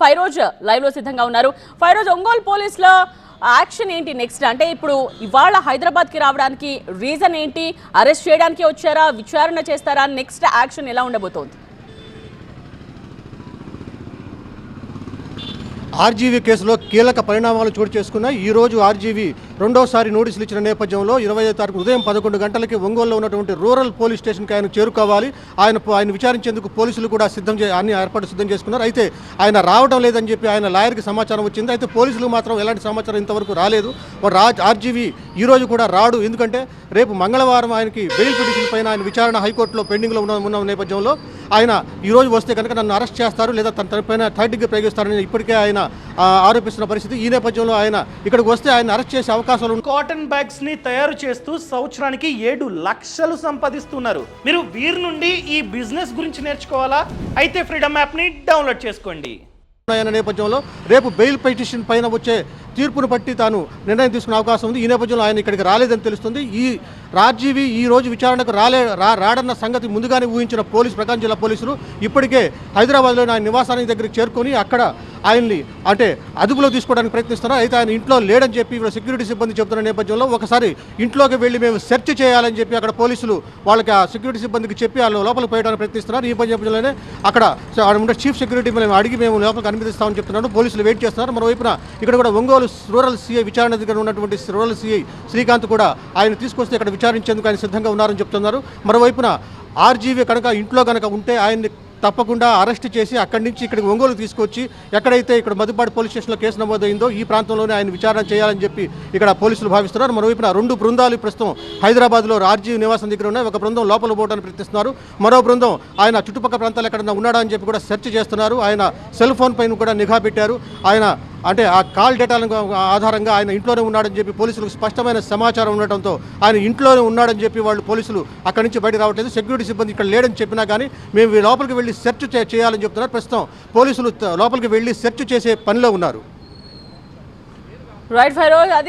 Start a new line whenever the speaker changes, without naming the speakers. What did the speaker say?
Feroz live లో సిద్ధంగా ఉన్నారు. ఫైరోజ్, ఒంగోలు పోలీసుల యాక్షన్ ఏంటి నెక్స్ట్? అంటే ఇప్పుడు ఇవాళ హైదరాబాద్ కి రావడానికి రీజన్ ఏంటి? అరెస్ట్ చేయడానికి వచ్చారా, విచారణ చేస్తారా? నెక్స్ట్ యాక్షన్ ఎలా ఉండబోతోంది?
ఆర్జీవీ కేసులో కీలక పరిణామాలు చోటు చేసుకున్నాయి. ఈ రోజు ఆర్జీవీ రెండోసారి నోటీసులు ఇచ్చిన నేపథ్యంలో 25వ తారీఖు ఉదయం 11 గంటలకి ఒంగోలులో ఉన్నటువంటి రూరల్ పోలీస్ స్టేషన్కి ఆయన చేరుకోవాలి. ఆయన విచారించేందుకు పోలీసులు కూడా అన్ని ఏర్పాటు సిద్ధం చేసుకున్నారు. అయితే ఆయన రావడం లేదని చెప్పి ఆయన లాయర్కి సమాచారం వచ్చింది. అయితే పోలీసులు మాత్రం ఎలాంటి సమాచారం ఇంతవరకు రాలేదు. ఆర్జీవీ ఈ రోజు కూడా రాడు. ఎందుకంటే రేపు మంగళవారం ఆయనకి బెయిల్ పిటిషన్ పైన ఆయన విచారణ హైకోర్టులో పెండింగ్లో ఉన్న నేపథ్యంలో ఆయన ఈ రోజు వస్తే కనుక నన్ను అరెస్ట్ చేస్తారు లేదా తన పైన థర్డ్ డిగ్రీ ప్రయోగిస్తారని ఇప్పటికే ఆయన ఆరోపిస్తున్న పరిస్థితి. ఈ నేపథ్యంలో ఆయన ఇక్కడికి వస్తే ఆయన అరెస్ట్ చేసే అవకాశాలు ఉన్నాయి.
కాటన్ బ్యాగ్స్ ని తయారు చేస్తూ సంవత్సరానికి 7 లక్షలు సంపాదిస్తున్నారు. మీరు వీరి నుండి ఈ బిజినెస్ గురించి నేర్చుకోవాలా? అయితే ఫ్రీడమ్ యాప్ ని డౌన్లోడ్ చేసుకోండి.
నేపథ్యంలో రేపు బెయిల్ పిటిషన్ పైన వచ్చే తీర్పును బట్టి తాను నిర్ణయం తీసుకునే అవకాశం ఉంది. ఈ నేపథ్యంలో ఆయన ఇక్కడికి రాలేదని తెలుస్తుంది. ఈ ఆర్జీవీ ఈ రోజు విచారణకు రాడన్న సంగతి ముందుగానే ఊహించిన ప్రకాశం జిల్లా పోలీసులు ఇప్పటికే హైదరాబాద్లోని ఆయన నివాసానికి దగ్గరికి చేరుకొని అక్కడ ఆయన్ని అంటే అదుపులో తీసుకోవడానికి ప్రయత్నిస్తున్నారు. అయితే ఆయన ఇంట్లో లేడని చెప్పి ఇక్కడ సెక్యూరిటీ సిబ్బంది చెబుతున్న నేపథ్యంలో ఒకసారి ఇంట్లోకి వెళ్ళి మేము సెర్చ్ చేయాలని చెప్పి అక్కడ పోలీసులు వాళ్ళకి ఆ సెక్యూరిటీ సిబ్బందికి చెప్పి వాళ్ళు లోపలికి పోయడానికి ప్రయత్నిస్తున్నారు. ఈ నేపథ్యంలోనే అక్కడ చీఫ్ సెక్యూరిటీ మేము అడిగి మేము లోపలికి అనుమతిస్తామని చెప్తున్నాడు. పోలీసులు వెయిట్ చేస్తున్నారు. మరోవైపున ఇక్కడ కూడా ఒంగోలు రూరల్ సిఐ విచారణ దగ్గర ఉన్నటువంటి రూరల్ సిఐ శ్రీకాంత్ కూడా ఆయన తీసుకొస్తే ఇక్కడ విచారించేందుకు ఆయన సిద్ధంగా ఉన్నారని చెప్తున్నారు. మరోవైపున ఆర్జీవీ కనుక ఇంట్లో కనుక ఉంటే ఆయన్ని తప్పకుండా అరెస్ట్ చేసి అక్కడి నుంచి ఇక్కడికి ఒంగోలు తీసుకొచ్చి ఎక్కడైతే ఇక్కడ మధుపాడు పోలీస్ స్టేషన్లో కేసు నమోదైందో ఈ ప్రాంతంలోనే ఆయన విచారణ చేయాలని చెప్పి ఇక్కడ పోలీసులు భావిస్తున్నారు. మరోవైపున 2 బృందాలు ప్రస్తుతం హైదరాబాద్లో ఆర్జీవీ నివాసం దగ్గర ఉన్నాయి. ఒక బృందం లోపల పోవడానికి ప్రయత్నిస్తున్నారు. మరో బృందం ఆయన చుట్టుపక్కల ప్రాంతాలు ఎక్కడన్నా ఉన్నాడా అని చెప్పి కూడా సెర్చ్ చేస్తున్నారు. ఆయన సెల్ ఫోన్ పైన కూడా నిఘా పెట్టారు. ఆయన అంటే ఆ కాల్ డేటా ఆధారంగా ఆయన ఇంట్లోనే ఉన్నాడని చెప్పి పోలీసులకు స్పష్టమైన సమాచారం ఉండటంతో ఆయన ఇంట్లోనే ఉన్నాడని చెప్పి వాళ్ళు పోలీసులు అక్కడి నుంచి బయట రావట్లేదు. సెక్యూరిటీ సిబ్బంది ఇక్కడ లేడని చెప్పినా కానీ మేము లోపలికి వెళ్ళి సెర్చ్ చేయాలని చెప్తున్నారు. ప్రస్తుతం పోలీసులు లోపలికి వెళ్ళి సెర్చ్ చేసే పనిలో ఉన్నారు.
రైట్ ఫైరోజ్, అది